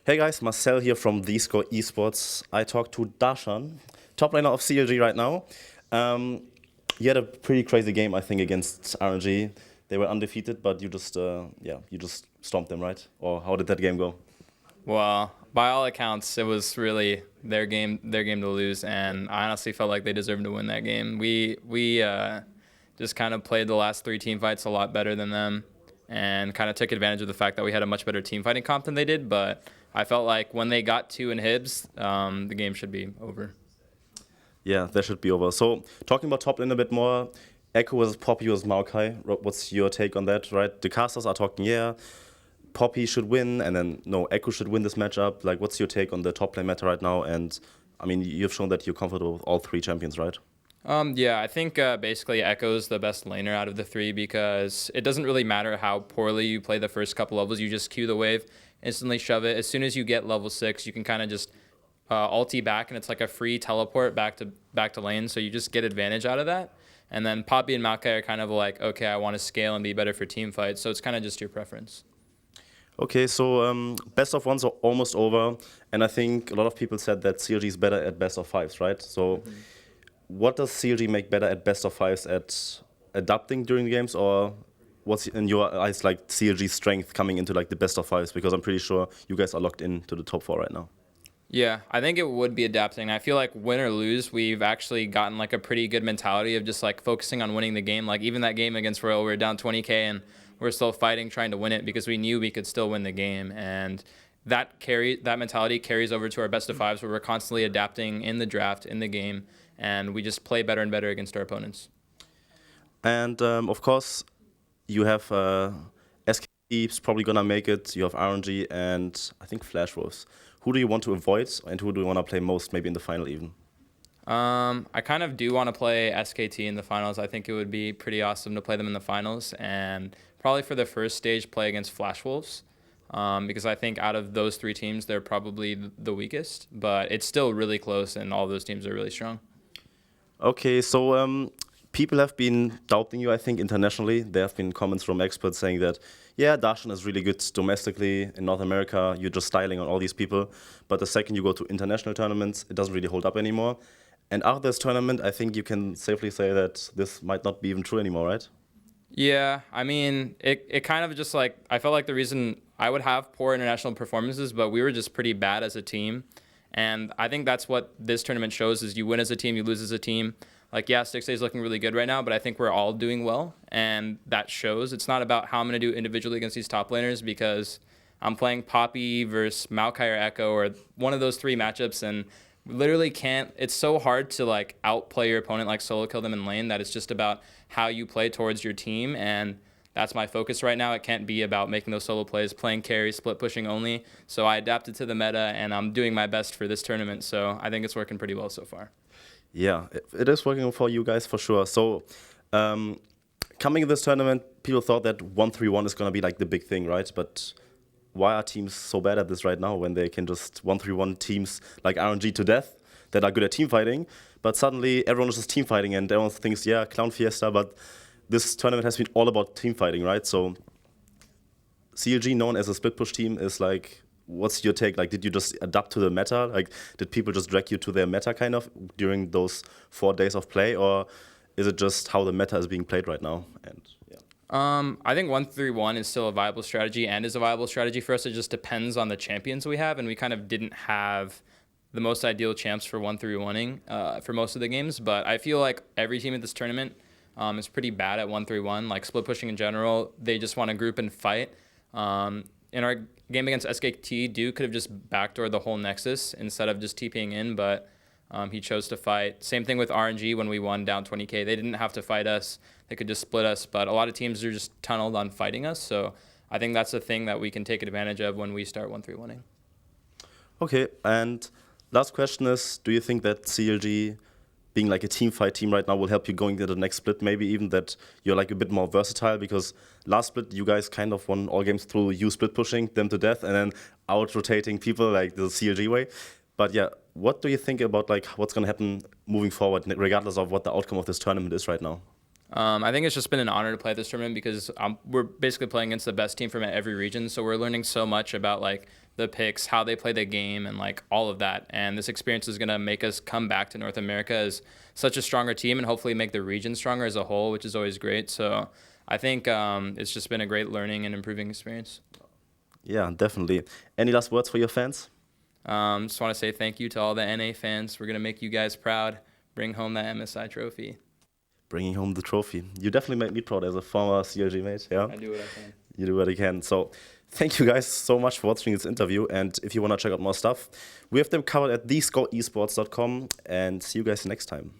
Hey guys, Marcel here from theScore eSports. I talked to Darshan, top laner of CLG right now. You had a pretty crazy game, I think, against RNG. They were undefeated, but you just, you just stomped them, right? Or how did that game go? Well, by all accounts, it was really their game to lose, and I honestly felt like they deserved to win that game. We just kind of played the last three team fights a lot better than them, and kind of took advantage of the fact that we had a much better team fighting comp than they did. But I felt like when they got two inhibs, the game should be over. Yeah, that should be over. So, talking about top lane a bit more, Echo versus Poppy versus Maokai. What's your take on that, right? The casters are talking, yeah, Poppy should win, and then, no, Echo should win this matchup. Like, what's your take on the top lane meta right now? And, I mean, you've shown that you're comfortable with all three champions, right? Yeah, I think basically Echo's the best laner out of the three because it doesn't really matter how poorly you play the first couple levels. You just Q the wave, instantly shove it. As soon as you get level 6, you can kind of just ulti back, and it's like a free teleport back to lane. So you just get advantage out of that. And then Poppy and Maokai are kind of like, okay, I want to scale and be better for team fights. So it's kind of just your preference. Okay, so best of ones are almost over, and I think a lot of people said that CLG is better at best of fives, right? So, what does CLG make better at best of fives at adapting during the games, or what's in your eyes like CLG's strength coming into like the best of fives? Because I'm pretty sure you guys are locked into the top 4 right now. Yeah, I think it would be adapting. I feel like win or lose, we've actually gotten like a pretty good mentality of just like focusing on winning the game. Like even that game against Royal, we were down 20K and we're still fighting, trying to win it because we knew we could still win the game. And that mentality carries over to our best of fives where we're constantly adapting in the draft, in the game, and we just play better and better against our opponents. And of course, you have SK is probably gonna make it. You have RNG and I think Flash Wolves. Who do you want to avoid, and who do you want to play most, maybe in the final even? I kind of do want to play SKT in the finals. I think it would be pretty awesome to play them in the finals, and probably for the first stage play against Flash Wolves, because I think out of those three teams, they're probably the weakest, but it's still really close, and all those teams are really strong. Okay, so people have been doubting you, I think, internationally. There have been comments from experts saying that, yeah, Darshan is really good domestically in North America. You're just styling on all these people. But the second you go to international tournaments, it doesn't really hold up anymore. And after this tournament, I think you can safely say that this might not be even true anymore, right? Yeah, I mean, it kind of just like, I felt like the reason I would have poor international performances, but we were just pretty bad as a team. And I think that's what this tournament shows is you win as a team, you lose as a team. Like, yeah, 6A is looking really good right now, but I think we're all doing well, and that shows. It's not about how I'm going to do individually against these top laners because I'm playing Poppy versus Maokai or Echo or one of those three matchups, and literally can't. It's so hard to like outplay your opponent, like solo kill them in lane, that it's just about how you play towards your team, and that's my focus right now. It can't be about making those solo plays, playing carry, split pushing only. So I adapted to the meta, and I'm doing my best for this tournament. So I think it's working pretty well so far. Yeah, it is working for you guys for sure. So, coming in this tournament, people thought that 1-3-1 is going to be like the big thing, right? But why are teams so bad at this right now when they can just 1-3-1 teams like RNG to death that are good at team fighting? But suddenly everyone is just team fighting and everyone thinks, yeah, Clown Fiesta, but this tournament has been all about team fighting, right? So CLG, known as a split push team, is like, what's your take? Like, did you just adapt to the meta? Like, did people just drag you to their meta kind of during those 4 days of play? Or is it just how the meta is being played right now? And yeah. I think 1-3-1 is still a viable strategy and is a viable strategy for us. It just depends on the champions we have, and we kind of didn't have the most ideal champs for 1-3-1ing for most of the games. But I feel like every team at this tournament is pretty bad at 1-3-1. Like split pushing in general, they just want to group and fight. In our game against SKT, Duke could have just backdoored the whole Nexus instead of just TPing in, but he chose to fight. Same thing with RNG when we won down 20K. They didn't have to fight us. They could just split us, but a lot of teams are just tunneled on fighting us. So I think that's a thing that we can take advantage of when we start 1-3-1ing. Okay, and last question is, do you think that CLG being like a team fight team right now will help you going to the next split, maybe even that you're like a bit more versatile? Because last split, you guys kind of won all games through you split pushing them to death and then out-rotating people like the CLG way. But yeah, what do you think about like what's going to happen moving forward, regardless of what the outcome of this tournament is right now? I think it's just been an honor to play this tournament because we're basically playing against the best team from every region. So we're learning so much about like the picks, how they play the game, and like all of that. And this experience is going to make us come back to North America as such a stronger team and hopefully make the region stronger as a whole, which is always great. So I think it's just been a great learning and improving experience. Yeah, definitely. Any last words for your fans? Just want to say thank you to all the NA fans. We're going to make you guys proud. Bring home that MSI trophy. Bringing home the trophy. You definitely made me proud as a former CLG mate. Yeah, I do what I can. You do what you can. So thank you guys so much for watching this interview. And if you want to check out more stuff, we have them covered at theScore eSports.com. And see you guys next time.